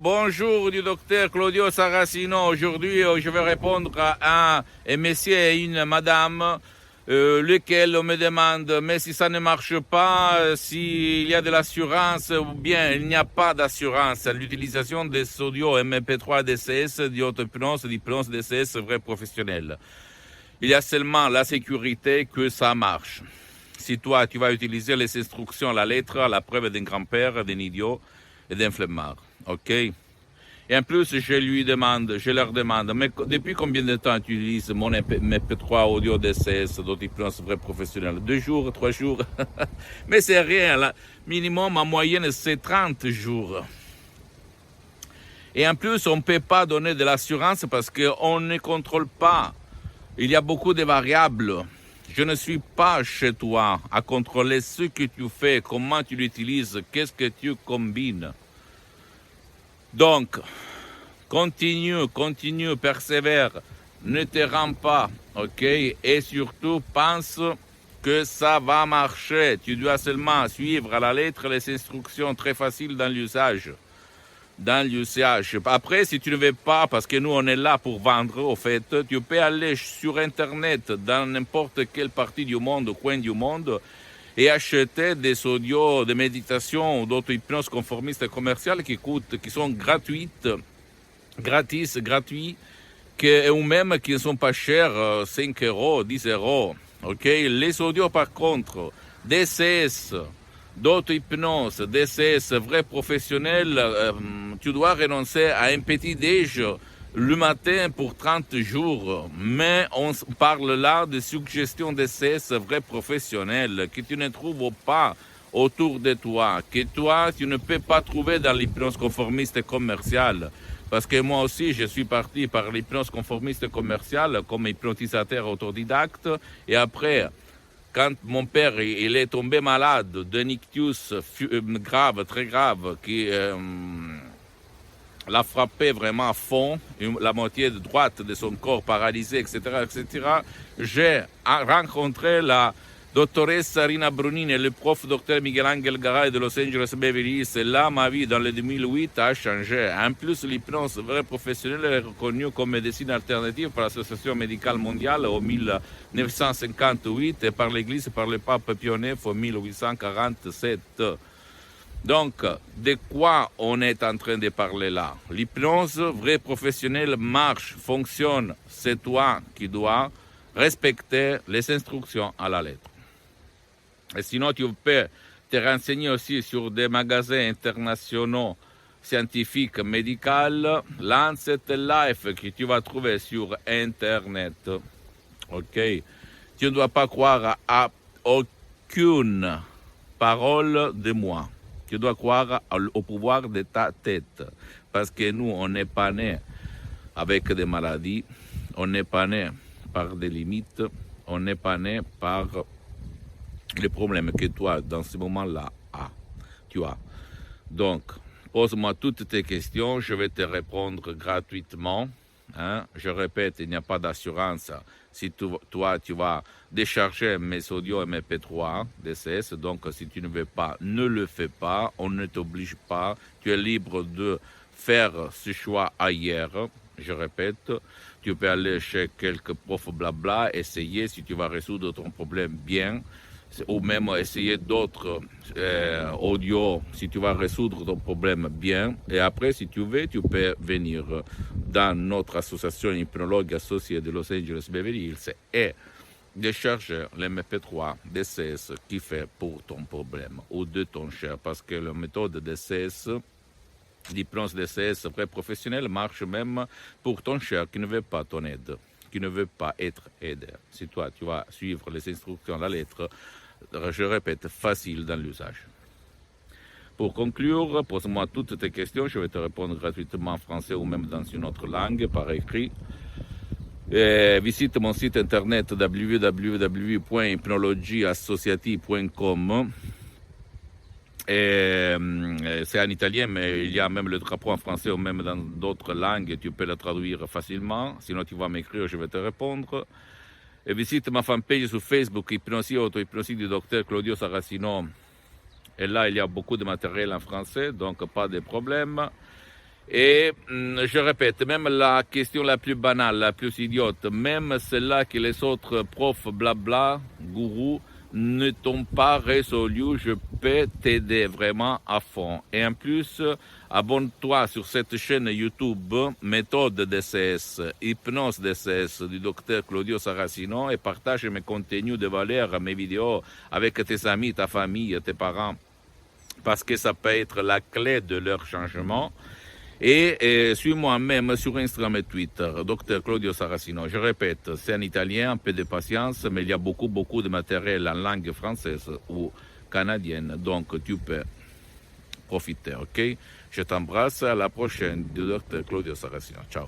Bonjour du docteur Claudio Saracino. Aujourd'hui, je vais répondre à un monsieur et une madame, lequel me demande, mais si ça ne marche pas, s'il y a de l'assurance ou bien il n'y a pas d'assurance à l'utilisation des audios MP3 DCS, d'hypnose DCS vrai professionnel. Il y a seulement la sécurité que ça marche. Si toi, tu vas utiliser les instructions à la lettre, à la preuve d'un grand-père, d'un idiot et d'un flemmard. OK? Et en plus, je leur demande, mais depuis combien de temps tu utilises mon MP3 audio DCS, d'hypnose vrai professionnel? 2 jours, 3 jours? Mais c'est rien, là. Minimum, en moyenne, c'est 30 jours. Et en plus, on ne peut pas donner de l'assurance parce qu'on ne contrôle pas. Il y a beaucoup de variables. Je ne suis pas chez toi à contrôler ce que tu fais, comment tu l'utilises, qu'est-ce que tu combines. Donc, continue, persévère, ne te rends pas, ok? Et surtout, pense que ça va marcher. Tu dois seulement suivre à la lettre les instructions très faciles dans l'usage. Après, si tu ne veux pas, parce que nous, on est là pour vendre, au fait, tu peux aller sur Internet, dans n'importe quelle partie du monde, coin du monde, et acheter des audios de méditation ou d'autres hypnoses conformistes commerciales qui sont gratuits, ou même qui ne sont pas chers, 5 euros, 10 euros. Ok? Les audios, par contre, DCS, d'auto-hypnose, DCS, vrai professionnel, tu dois renoncer à un petit déj le matin pour 30 jours. Mais on parle là de suggestions DCS vrai professionnel que tu ne trouves pas autour de toi, que toi, tu ne peux pas trouver dans l'hypnose conformiste commerciale. Parce que moi aussi, je suis parti par l'hypnose conformiste commerciale comme hypnotisateur autodidacte. Et après, quand mon père il est tombé malade d'un ictus grave, très grave, qui l'a frappé vraiment à fond, la moitié droite de son corps paralysé, etc., j'ai rencontré la dottoressa Rina Brunini et le prof docteur Miguel Angel Garay de Los Angeles Beverly Hills. Et là, ma vie dans le 2008 a changé. En plus, l'hypnose vraie professionnelle est reconnue comme médecine alternative par l'Association médicale mondiale en 1958 et par l'Église et par le pape Pie IX en 1847. Donc, de quoi on est en train de parler là? L'hypnose vraie professionnelle marche, fonctionne. C'est toi qui dois respecter les instructions à la lettre. Et sinon, tu peux te renseigner aussi sur des magasins internationaux scientifiques, médicaux, Lancet Life, que tu vas trouver sur Internet. OK? Tu ne dois pas croire à aucune parole de moi. Tu dois croire au pouvoir de ta tête. Parce que nous, on n'est pas nés avec des maladies, on n'est pas nés par des limites, on n'est pas nés par les problèmes que toi, dans ce moment-là, tu as. Donc, pose-moi toutes tes questions, je vais te répondre gratuitement. Hein? Je répète, il n'y a pas d'assurance si toi, tu vas décharger mes audios MP3 DCS. Donc, si tu ne veux pas, ne le fais pas. On ne t'oblige pas. Tu es libre de faire ce choix ailleurs. Je répète, tu peux aller chez quelques profs blabla, essayer si tu vas résoudre ton problème bien, ou même essayer d'autres audios si tu vas résoudre ton problème bien. Et après, si tu veux, tu peux venir dans notre association hypnologue associée de Los Angeles Beverly Hills et décharger l'MP3 DCS qui fait pour ton problème ou de ton cher. Parce que la méthode DCS, l'hypnose DCS vrai professionnel, marche même pour ton cher qui ne veut pas ton aide, qui ne veut pas être aidé. Si toi, tu vas suivre les instructions à la lettre, je répète, facile dans l'usage. Pour conclure, pose-moi toutes tes questions, je vais te répondre gratuitement en français ou même dans une autre langue par écrit. Visite mon site internet www.hypnologieassociative.com. C'est en italien, mais il y a même le drapeau en français ou même dans d'autres langues, tu peux le traduire facilement. Sinon, tu vas m'écrire, je vais te répondre. Et visite ma fanpage sur Facebook, Hypnosie Auto-Hypnosie du docteur Claudio Saracino. Et là, il y a beaucoup de matériel en français, donc pas de problème. Et je répète, même la question la plus banale, la plus idiote, même celle-là que les autres profs blabla, gourous, ne t'ont pas résolu, je peux t'aider vraiment à fond. Et en plus, abonne-toi sur cette chaîne YouTube, méthode DCS, hypnose DCS du docteur Claudio Saracino et partage mes contenus de valeur, mes vidéos avec tes amis, ta famille, tes parents, parce que ça peut être la clé de leur changement. Et suis-moi même sur Instagram et Twitter, Dr Claudio Saracino. Je répète, c'est en italien, un peu de patience, mais il y a beaucoup de matériel en langue française ou canadienne, donc tu peux profiter, ok? Je t'embrasse, à la prochaine, du Dr Claudio Saracino. Ciao.